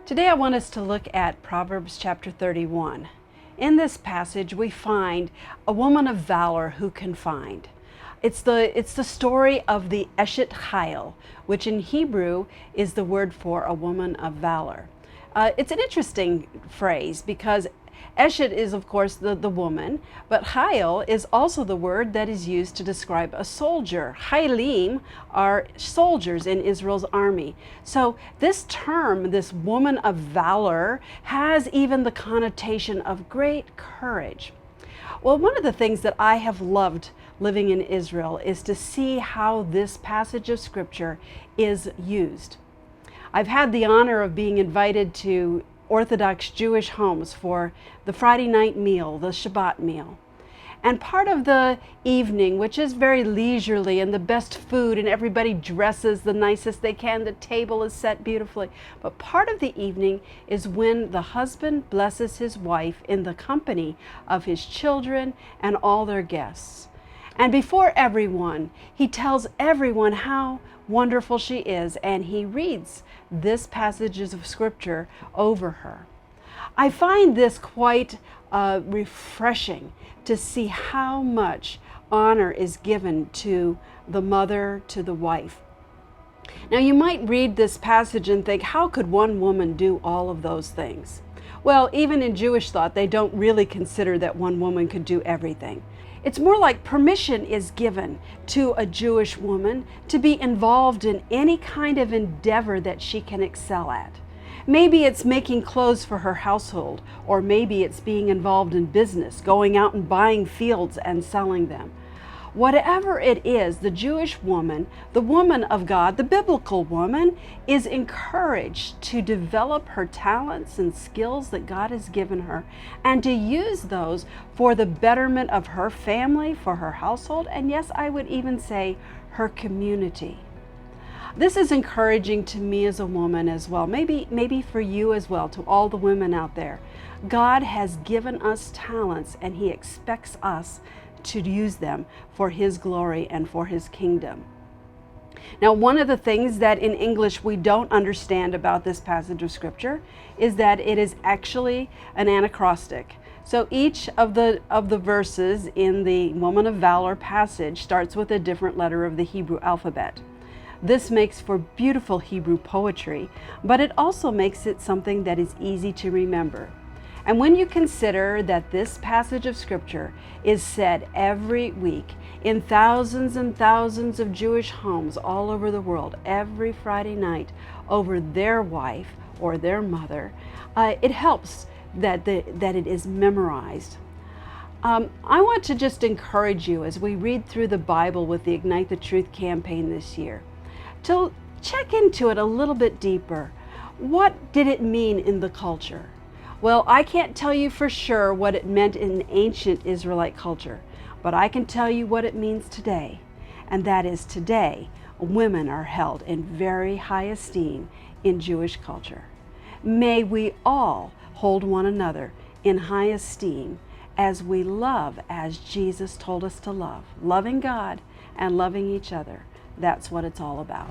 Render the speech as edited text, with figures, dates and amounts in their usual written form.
Today I want us to look at Proverbs chapter 31. In this passage we find a woman of valor who can find. It's the story of the Eshet Chayil, which in Hebrew is the word for a woman of valor. It's an interesting phrase because Eshet is, of course, the woman, but Chayil is also the word that is used to describe a soldier. Chayilim are soldiers in Israel's army. So this term, this woman of valor, has even the connotation of great courage. Well, one of the things that I have loved living in Israel is to see how this passage of Scripture is used. I've had the honor of being invited to Orthodox Jewish homes for the Friday night meal, the Shabbat meal. And part of the evening, which is very leisurely and the best food and everybody dresses the nicest they can, the table is set beautifully. But part of the evening is when the husband blesses his wife in the company of his children and all their guests. And before everyone, he tells everyone how wonderful she is, and he reads this passages of Scripture over her. I find this quite refreshing to see how much honor is given to the mother, to the wife. Now you might read this passage and think, how could one woman do all of those things? Well, even in Jewish thought, they don't really consider that one woman could do everything. It's more like permission is given to a Jewish woman to be involved in any kind of endeavor that she can excel at. Maybe it's making clothes for her household, or maybe it's being involved in business, going out and buying fields and selling them. Whatever it is, the Jewish woman, the woman of God, the biblical woman, is encouraged to develop her talents and skills that God has given her and to use those for the betterment of her family, for her household, and yes, I would even say her community. This is encouraging to me as a woman as well, maybe for you as well, to all the women out there. God has given us talents and He expects us to use them for His glory and for His kingdom. Now, one of the things that in English we don't understand about this passage of Scripture is that it is actually an anacrostic. So each of the verses in the Woman of Valor passage starts with a different letter of the Hebrew alphabet. This makes for beautiful Hebrew poetry, but it also makes it something that is easy to remember. And when you consider that this passage of Scripture is said every week in thousands and thousands of Jewish homes all over the world, every Friday night over their wife or their mother, it helps that it is memorized. I want to just encourage you as we read through the Bible with the Ignite the Truth campaign this year, to check into it a little bit deeper. What did it mean in the culture? Well, I can't tell you for sure what it meant in ancient Israelite culture, but I can tell you what it means today, and that is today, women are held in very high esteem in Jewish culture. May we all hold one another in high esteem as we love as Jesus told us to love, loving God and loving each other. That's what it's all about.